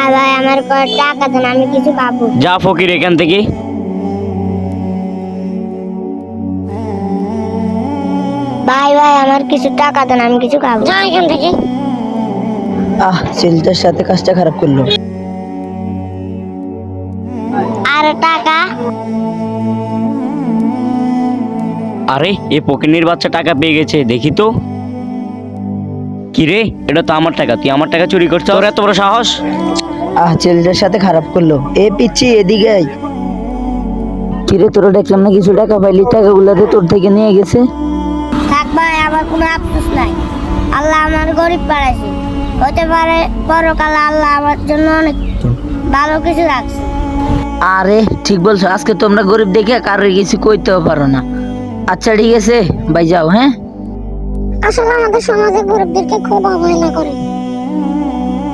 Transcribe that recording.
ভাই ভাই আমার টাকা দেন, আমি কিছু খাবো। যা ফকির এখান থেকে। ভাই ভাই আমার কিছু টাকা দেন, আমি কিছু খাবো। যা এখান থেকে। ছেলেটার সাথে কাজটা খারাপ করলো। আর টাকা? আরে এ ফকিরনির বাচ্চা টাকা পেয়ে গেছে, দেখি তো। কি রে, এটা তো আমার টাকা, তুই আমার টাকা চুরি করছিস? তোর এত বড় সাহস! ছেলেটার সাথে খারাপ করলো। এ পিচ্ছি, এদিকে আয়। কিরে, তোরা দেখলাম না কিছু টাকা পাইলি, টাকাগুলাতে তোর থেকে নিয়ে গেছে। থাক ভাই, আমার কোনো আফসোস নাই। আল্লাহ আমার গরিব পাঠাইছে, হতে পারে পরকালে আল্লাহ আমার জন্য অনেক ভালো কিছু রাখছে। আরে ঠিক বলছো, আজকে তোমরা গরিব দেখে কারোর কিছু কইতেও পারো না। আচ্ছা ঠিক আছে ভাই, যাও। হ্যাঁ, আসলে আমাদের সমাজে গরিবদেরকে খুব অবহেলা করে।